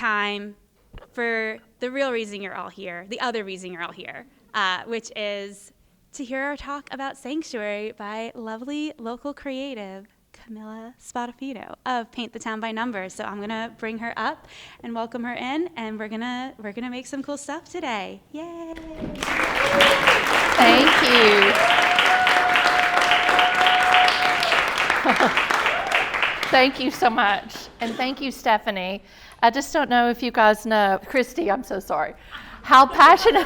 time for the real reason you're all here, the other reason you're all here, which is to hear our talk about Sanctuary by lovely local creative Camilla Spadafino of Paint the Town by Numbers. So I'm gonna bring her up and welcome her in, and we're gonna make some cool stuff today. Yay! Thank you. Thank you so much, and thank you, Stephanie. I just don't know if you guys know, Christy, I'm so sorry, how passionate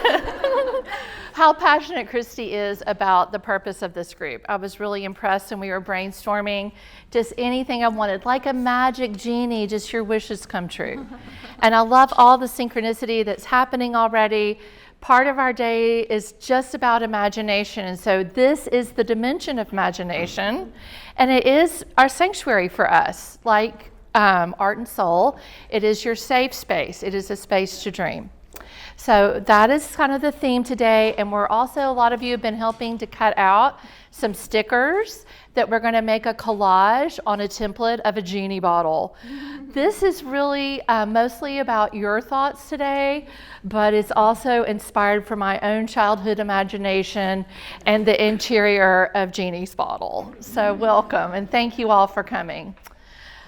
Christy is about the purpose of this group. I was really impressed when we were brainstorming just anything I wanted, like a magic genie, just your wishes come true. And I love all the synchronicity that's happening already. Part of our day is just about imagination, and so this is the dimension of imagination, and it is our sanctuary for us, like Art and Soul. It is your safe space. It is a space to dream. So that is kind of the theme today, and we're also, a lot of you have been helping to cut out some stickers that we're going to make a collage on a template of a genie bottle. This is really mostly about your thoughts today, but it's also inspired from my own childhood imagination and the interior of Genie's bottle. So welcome, and thank you all for coming.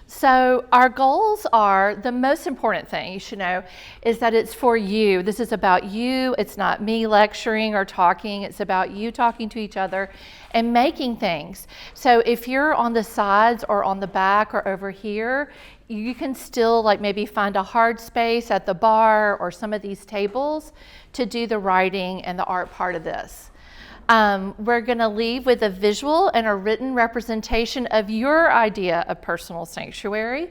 So our goals are, the most important thing you should know is that it's for you. This is about you. It's not me lecturing or talking. It's about you talking to each other and making things. So if you're on the sides or on the back or over here, you can still like maybe find a hard space at the bar or some of these tables to do the writing and the art part of this. We're going to leave with a visual and a written representation of your idea of personal sanctuary.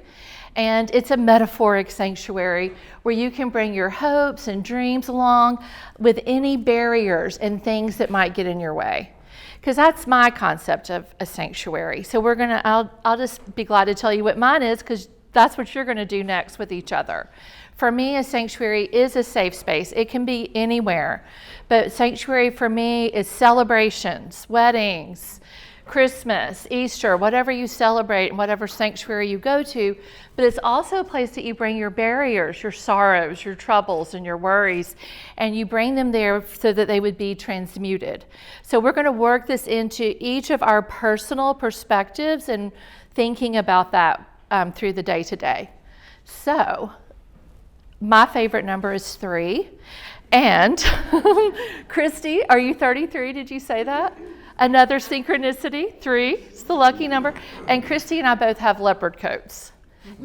And it's a metaphoric sanctuary where you can bring your hopes and dreams along with any barriers and things that might get in your way. Because that's my concept of a sanctuary. So I'll just be glad to tell you what mine is, because that's what you're going to do next with each other. For me, a sanctuary is a safe space. It can be anywhere. But sanctuary for me is celebrations, weddings, Christmas, Easter, whatever you celebrate and whatever sanctuary you go to. But it's also a place that you bring your barriers, your sorrows, your troubles, and your worries, and you bring them there so that they would be transmuted. So we're going to work this into each of our personal perspectives and thinking about that through the day to day. So my favorite number is 3. And Christy, are you 33? Did you say that? Another synchronicity, 3. It's the lucky number. And Christy and I both have leopard coats.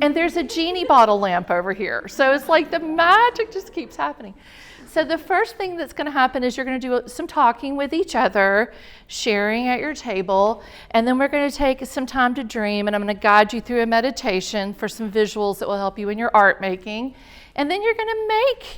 And there's a genie bottle lamp over here. So it's like the magic just keeps happening. So the first thing that's going to happen is you're going to do some talking with each other, sharing at your table, and then we're going to take some time to dream, and I'm going to guide you through a meditation for some visuals that will help you in your art making. And then you're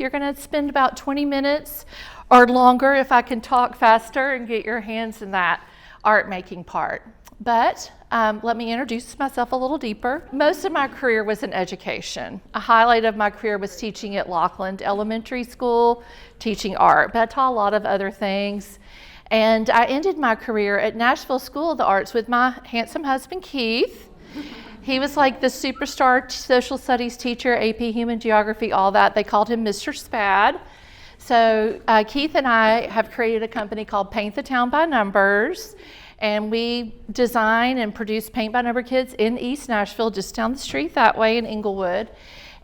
going to spend about 20 minutes or longer if I can talk faster and get your hands in that art making part. But let me introduce myself a little deeper. Most of my career was in education. A highlight of my career was teaching at Laughlin Elementary School, teaching art, but I taught a lot of other things. And I ended my career at Nashville School of the Arts with my handsome husband, Keith. He was like the superstar social studies teacher, AP Human Geography, all that. They called him Mr. Spad. So Keith and I have created a company called Paint the Town by Numbers. And we design and produce paint by number kits in East Nashville, just down the street that way in Inglewood.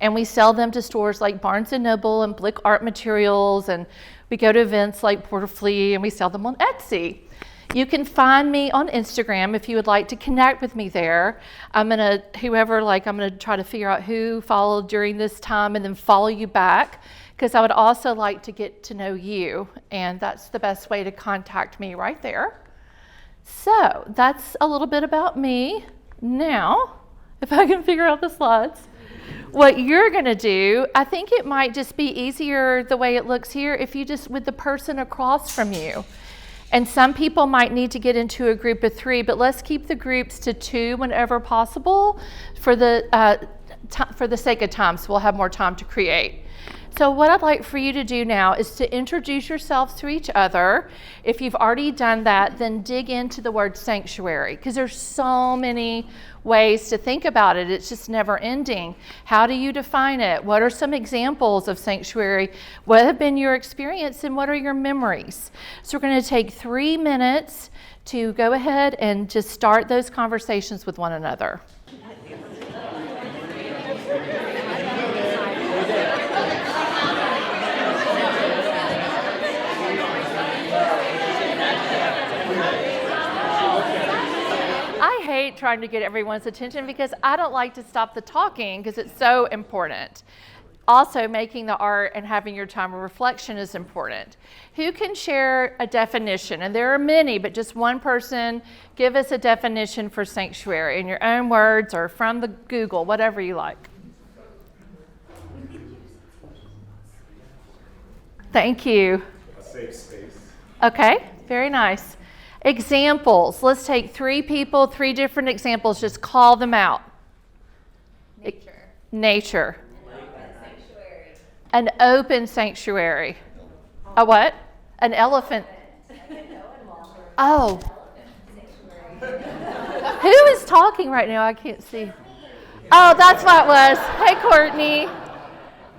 And we sell them to stores like Barnes & Noble and Blick Art Materials. And we go to events like Porter Flea, and we sell them on Etsy. You can find me on Instagram if you would like to connect with me there. I'm gonna try to figure out who followed during this time and then follow you back, because I would also like to get to know you. And that's the best way to contact me right there. So that's a little bit about me. Now, if I can figure out the slides, what you're going to do, I think it might just be easier the way it looks here if you just with the person across from you. And some people might need to get into a group of 3, but let's keep the groups to 2 whenever possible for the sake of time, so we'll have more time to create. So what I'd like for you to do now is to introduce yourselves to each other. If you've already done that, then dig into the word sanctuary, because there's so many ways to think about it. It's just never ending. How do you define it? What are some examples of sanctuary? What have been your experience and what are your memories? So we're going to take 3 minutes to go ahead and just start those conversations with one another. I hate trying to get everyone's attention because I don't like to stop the talking because it's so important. Also, making the art and having your time of reflection is important. Who can share a definition? And there are many, but just one person, give us a definition for sanctuary in your own words or from the Google, whatever you like. Thank you. A safe space. Okay, very nice. Examples. Let's take 3 people, 3 different examples. Just call them out. Nature. An open sanctuary. A what? An elephant. Oh. Who is talking right now? I can't see. Oh, that's what it was. Hey, Courtney.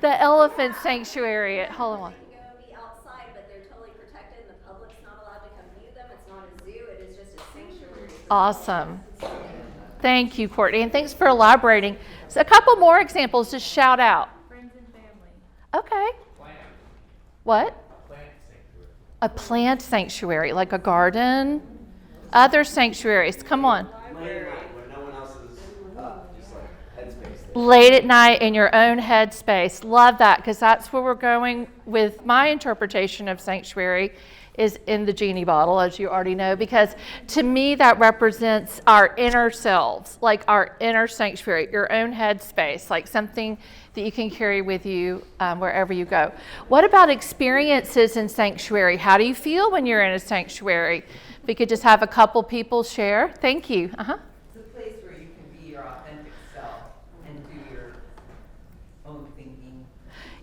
The elephant sanctuary. Hold on. Outside, but they're totally protected and the public's not allowed to come near them. It's not a zoo, it is just a sanctuary. Awesome. Thank you, Courtney, and thanks for elaborating. So a couple more examples, just shout out. Friends and family. Okay. Plant. What? Plant sanctuary. A plant sanctuary, like a garden. Other sanctuaries, come on. Late at night when no one else is up, just like headspace. Late at night in your own headspace. Love that, because that's where we're going with my interpretation of sanctuary is in the genie bottle, as you already know, because to me that represents our inner selves, like our inner sanctuary, your own headspace, like something that you can carry with you wherever you go. What about experiences in sanctuary? How do you feel when you're in a sanctuary? If we could just have a couple people share. Thank you. Uh-huh. It's a place where you can be your authentic self and do your own thinking.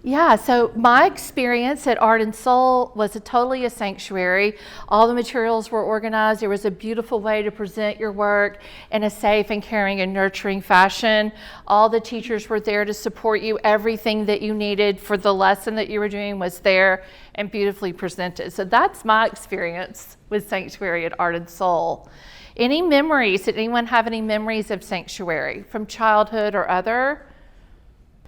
Yeah, so my experience at Art and Soul was totally a sanctuary. All the materials were organized. There was a beautiful way to present your work in a safe and caring and nurturing fashion. All the teachers were there to support you. Everything that you needed for the lesson that you were doing was there and beautifully presented. So that's my experience with sanctuary at Art and Soul. Any memories? Did anyone have any memories of sanctuary from childhood or other?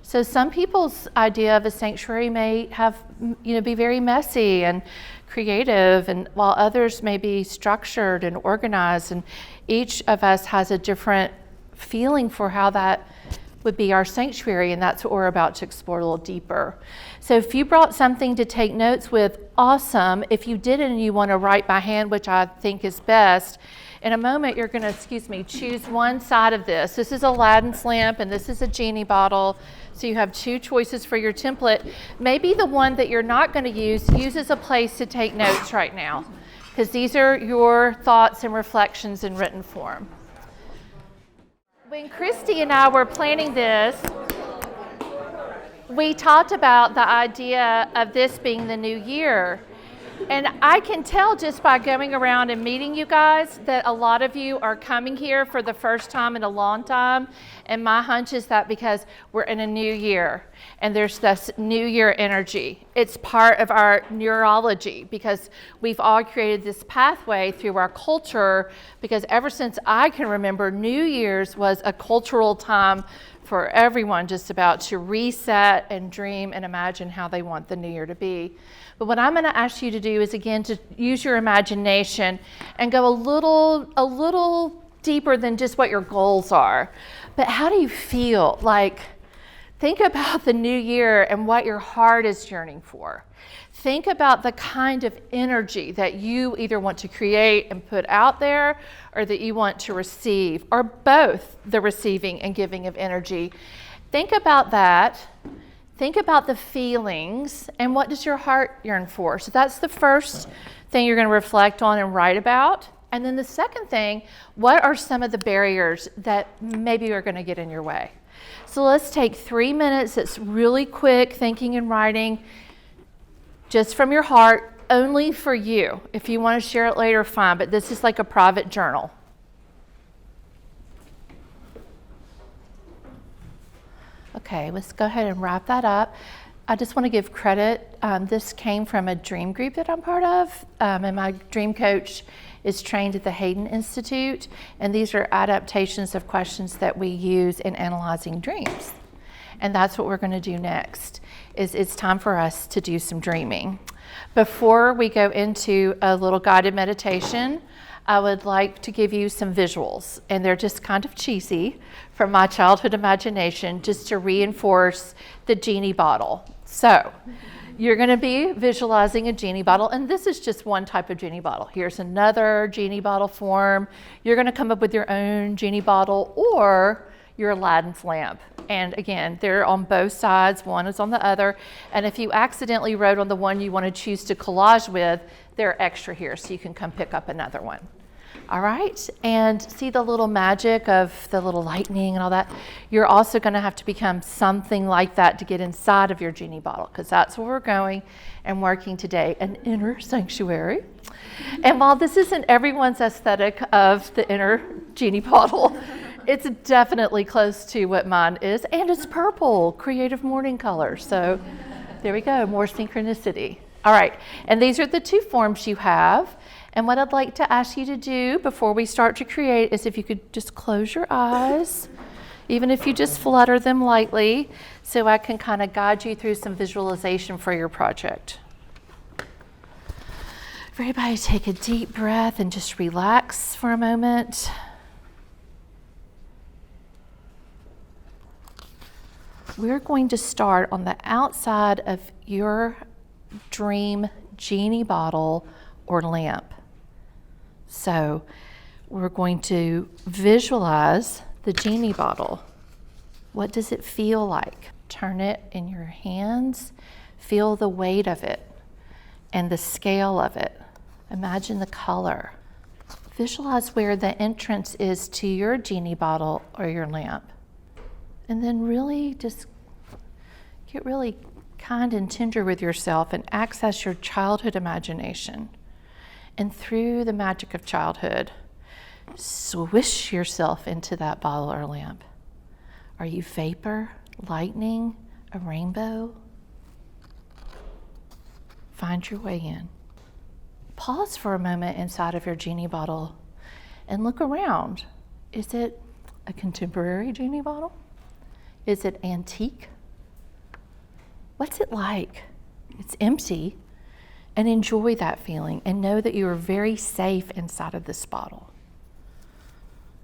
So some people's idea of a sanctuary may have, be very messy and creative, and while others may be structured and organized, and each of us has a different feeling for how that would be our sanctuary, and that's what we're about to explore a little deeper. So if you brought something to take notes with, awesome. If you didn't and you want to write by hand, which I think is best, in a moment you're going to, choose one side of this. This is Aladdin's lamp and this is a genie bottle. So you have 2 choices for your template. Maybe the one that you're not going to use as a place to take notes right now, because these are your thoughts and reflections in written form. When Christy and I were planning this, we talked about the idea of this being the new year. And I can tell just by going around and meeting you guys that a lot of you are coming here for the first time in a long time. And my hunch is that because we're in a new year and there's this new year energy. It's part of our neurology because we've all created this pathway through our culture, because ever since I can remember, New Year's was a cultural time for everyone just about to reset and dream and imagine how they want the new year to be. But what I'm going to ask you to do is, again, to use your imagination and go a little deeper than just what your goals are. But how do you feel? Like, think about the new year and what your heart is yearning for. Think about the kind of energy that you either want to create and put out there, or that you want to receive, or both the receiving and giving of energy. Think about that. Think about the feelings and what does your heart yearn for. So that's the first thing you're going to reflect on and write about. And then the second thing, what are some of the barriers that maybe are going to get in your way? So let's take 3 minutes. It's really quick thinking and writing, just from your heart, only for you. If you want to share it later, fine, but this is like a private journal. Okay, let's go ahead and wrap that up. I just want to give credit. This came from a dream group that I'm part of, and my dream coach is trained at the Hayden Institute, and these are adaptations of questions that we use in analyzing dreams. And that's what we're going to do next. It's time for us to do some dreaming. Before we go into a little guided meditation, I would like to give you some visuals, and they're just kind of cheesy from my childhood imagination, just to reinforce the genie bottle. So you're going to be visualizing a genie bottle, and this is just one type of genie bottle. Here's another genie bottle form. You're going to come up with your own genie bottle or your Aladdin's lamp. And again, they're on both sides. One is on the other. And if you accidentally wrote on the one you want to choose to collage with, they're extra here, so you can come pick up another one. All right, and see the little magic of the little lightning and all that? You're also going to have to become something like that to get inside of your genie bottle, because that's where we're going and working today, an inner sanctuary. And while this isn't everyone's aesthetic of the inner genie bottle, it's definitely close to what mine is, and it's purple, creative morning color. So there we go, more synchronicity. All right, and these are the two forms you have. And what I'd like to ask you to do before we start to create is if you could just close your eyes, even if you just flutter them lightly, so I can kind of guide you through some visualization for your project. Everybody take a deep breath and just relax for a moment. We're going to start on the outside of your dream genie bottle or lamp. So we're going to visualize the genie bottle. What does it feel like? Turn it in your hands. Feel the weight of it and the scale of it. Imagine the color. Visualize where the entrance is to your genie bottle or your lamp. And then really just get really kind and tender with yourself and access your childhood imagination. And through the magic of childhood, swish yourself into that bottle or lamp. Are you vapor, lightning, a rainbow? Find your way in. Pause for a moment inside of your genie bottle and look around. Is it a contemporary genie bottle? Is it antique? What's it like? It's empty. And enjoy that feeling and know that you are very safe inside of this bottle.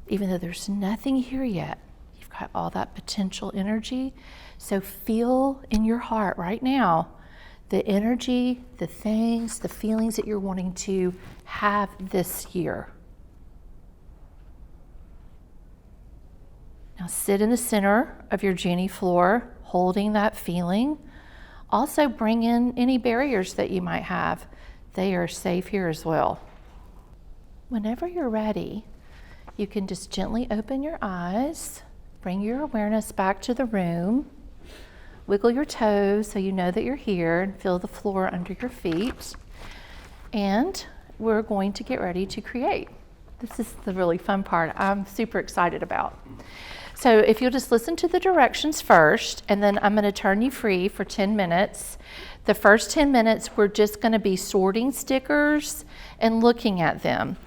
Even though there's nothing here yet, you've got all that potential energy. So feel in your heart right now the energy, the things, the feelings that you're wanting to have this year. Now sit in the center of your genie floor, holding that feeling. Also bring in any barriers that you might have. They are safe here as well. Whenever you're ready, you can just gently open your eyes, bring your awareness back to the room, wiggle your toes so you know that you're here, and feel the floor under your feet. And we're going to get ready to create. This is the really fun part I'm super excited about. So if you'll just listen to the directions first, and then I'm going to turn you free for 10 minutes. The first 10 minutes, we're just going to be sorting stickers and looking at them.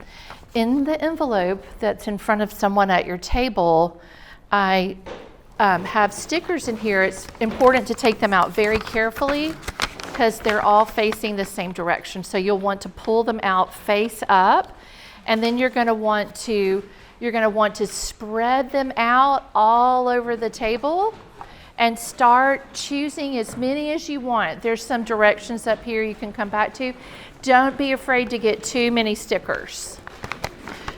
In the envelope that's in front of someone at your table, I have stickers in here. It's important to take them out very carefully because they're all facing the same direction. So you'll want to pull them out face up, and then you're going to want to spread them out all over the table and start choosing as many as you want. There's some directions up here you can come back to. Don't be afraid to get too many stickers.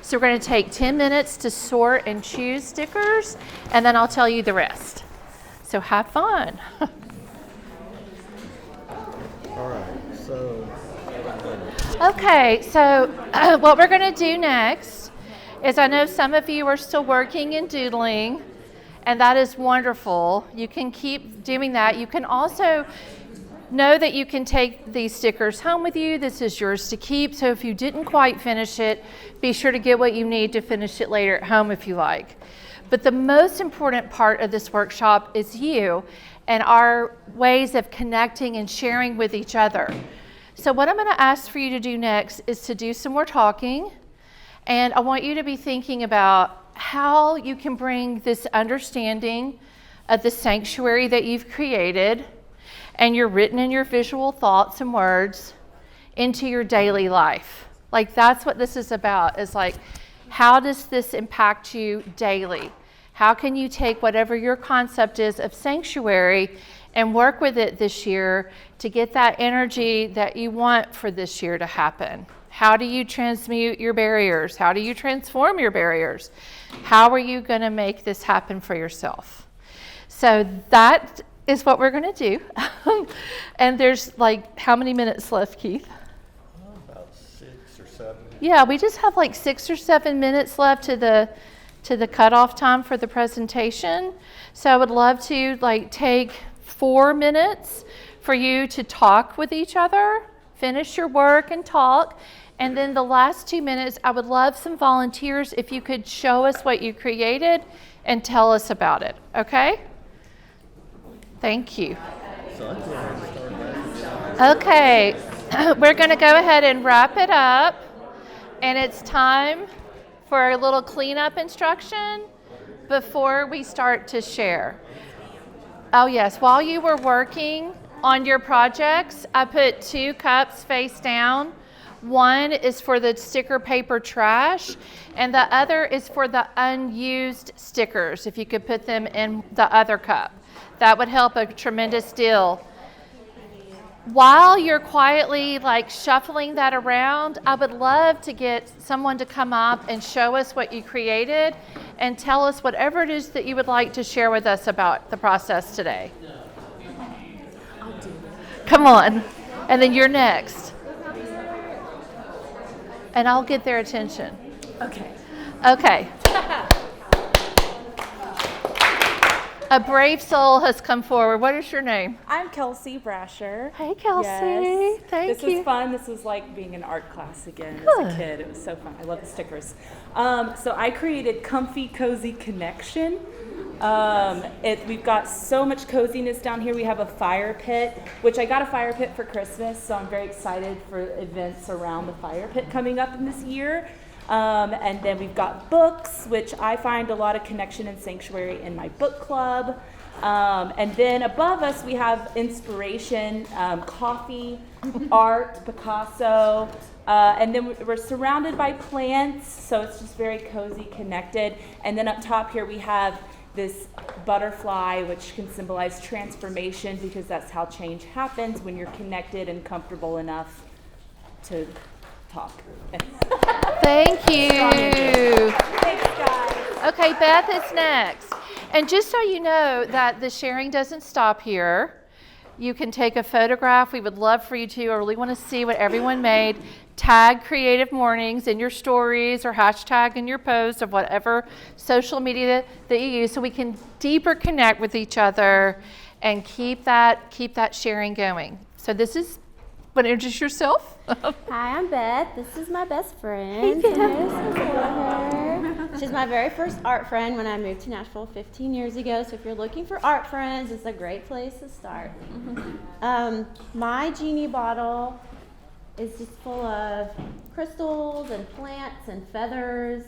So we're going to take 10 minutes to sort and choose stickers, and then I'll tell you the rest. So have fun. All right, so. Okay, so what we're going to do next is I know some of you are still working and doodling, And that is wonderful. You can keep doing that. You can also know that you can take these stickers home with you. This is yours to keep. So if you didn't quite finish it, be sure to get what you need to finish it later at home if you like. But the most important part of this workshop is you and our ways of connecting and sharing with each other. So what I'm going to ask for you to do next is to do some more talking. And I want you to be thinking about how you can bring this understanding of the sanctuary that you've created and your written and your visual thoughts and words into your daily life. Like, that's what this is about, is like, how does this impact you daily? How can you take whatever your concept is of sanctuary and work with it this year to get that energy that you want for this year to happen? How do you transmute your barriers? How do you transform your barriers? How are you going to make this happen for yourself? So that is what we're going to do. And there's like, how many minutes left, Keith? About 6 or 7. Yeah, we just have like 6 or 7 minutes left to the cutoff time for the presentation. So I would love to like take 4 minutes for you to talk with each other, finish your work and talk. And then the last 2 minutes, I would love some volunteers if you could show us what you created and tell us about it, okay? Thank you. Okay, we're going to go ahead and wrap it up. And it's time for a little cleanup instruction before we start to share. Oh yes, while you were working on your projects, I put 2 cups face down. One is for the sticker paper trash, and the other is for the unused stickers, if you could put them in the other cup. That would help a tremendous deal. While you're quietly like shuffling that around, I would love to get someone to come up and show us what you created and tell us whatever it is that you would like to share with us about the process today. Come on. And then you're next. And I'll get their attention. Okay. A brave soul has come forward. What is your name? I'm Kelsey Brasher. Hey, Kelsey. Yes. Thank you. This was fun. This was like being in art class again Good. as a kid. It was so fun. I love the stickers. So I created Comfy Cozy Connection. We've got so much coziness down here. We have a fire pit, which I got a fire pit for Christmas, so I'm very excited for events around the fire pit coming up in this year. And then we've got books, which I find a lot of connection and sanctuary in my book club. And then above us, we have inspiration, coffee, art, Picasso, and then we're surrounded by plants, so it's just very cozy, connected. And then up top here, we have this butterfly, which can symbolize transformation, because that's how change happens, when you're connected and comfortable enough to talk. Thank you. Thanks, guys. Okay, Beth is next. And just so you know that the sharing doesn't stop here. You can take a photograph. We would love for you to. I really want to see what everyone made. Tag Creative Mornings in your stories or hashtag in your posts of whatever social media that you use, so we can deeper connect with each other and keep that sharing going. So this is, want to introduce yourself? Hi, I'm Beth. This is my best friend. Hey, Beth. Nice to meet her. She's my very first art friend when I moved to Nashville 15 years ago. So if you're looking for art friends, it's a great place to start. My genie bottle is just full of crystals and plants and feathers.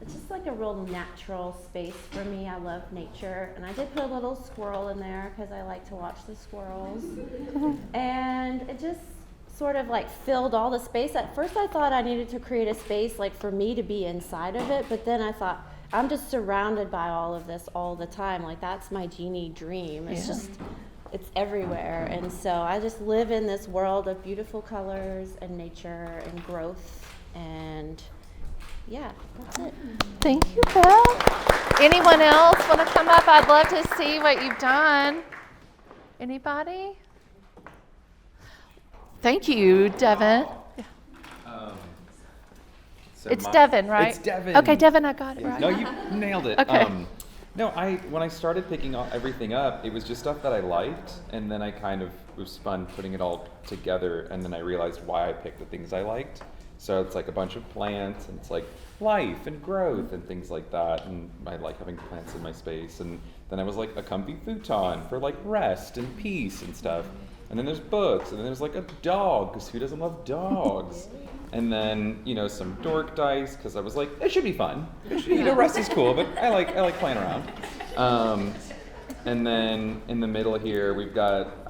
It's just like a real natural space for me. I love nature. And I did put a little squirrel in there because I like to watch the squirrels. And it just sort of like filled all the space. At first I thought I needed to create a space like for me to be inside of it, but then I thought, I'm just surrounded by all of this all the time. Like, that's my genie dream. It's just, it's everywhere. And so I just live in this world of beautiful colors and nature and growth, and yeah, that's it. Thank you, Beth. Anyone else want to come up? I'd love to see what you've done. Anybody? Thank you, Devin. So It's Devin, right? It's Devin. Okay, Devin, I got it right. No, you nailed it. Okay. No, when I started picking everything up, it was just stuff that I liked, and then it was fun putting it all together, and then I realized why I picked the things I liked. So it's like a bunch of plants, and it's like life and growth and things like that, and I like having plants in my space. And then I was like a comfy futon for like rest and peace and stuff. And then there's books, and then there's like a dog, because who doesn't love dogs? And then, some dork dice, because I was like, it should be fun. Rest is cool, but I like playing around. And then in the middle here,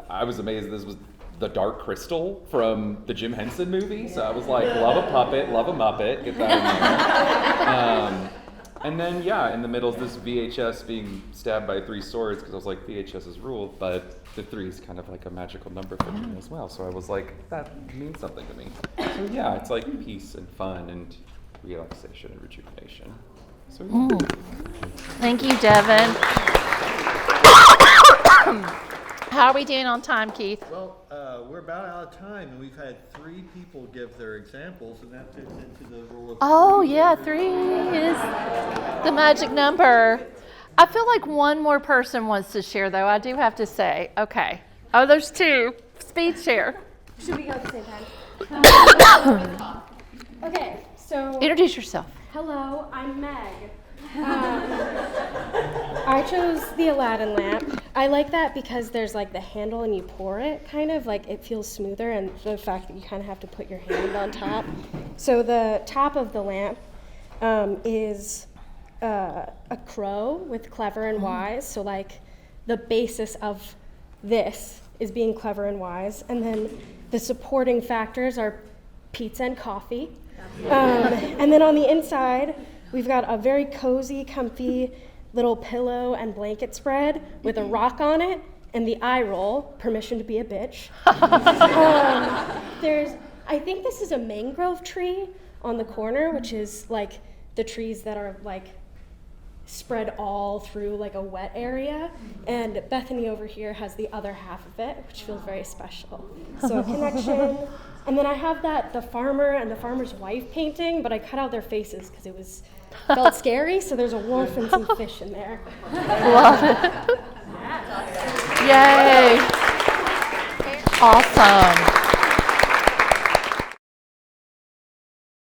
I was amazed this was the Dark Crystal from the Jim Henson movie. So I was like, love a puppet, love a Muppet, get that in there. And then, in the middle is this VHS being stabbed by 3 swords, because I was like, VHS is ruled, but the 3 is kind of like a magical number for me as well. So I was like, that means something to me. So it's like peace and fun and relaxation and rejuvenation. So Thank you, Devin. How are we doing on time, Keith? Well, we're about out of time, and we've had 3 people give their examples, and that fits into the rule of 3. Oh, yeah, 3 is the magic number. I feel like one more person wants to share, though. I do have to say. Okay. Oh, there's 2. Speed share. Should we go at the same time? Okay, so. Introduce yourself. Hello, I'm Meg. I chose the Aladdin lamp. I like that because there's like the handle and you pour it, kind of like it feels smoother, and the fact that you kind of have to put your hand on top. So the top of the lamp is a crow with clever and wise. So like the basis of this is being clever and wise, and then the supporting factors are pizza and coffee. And then on the inside, we've got a very cozy, comfy little pillow and blanket spread with a rock on it and the eye roll, permission to be a bitch. I think this is a mangrove tree on the corner, which is like the trees that are like spread all through like a wet area. And Bethany over here has the other half of it, which feels very special. So a connection. And then I have the farmer and the farmer's wife painting, but I cut out their faces because it felt scary, so there's a wolf and some fish in there. Love it. Yay. Awesome.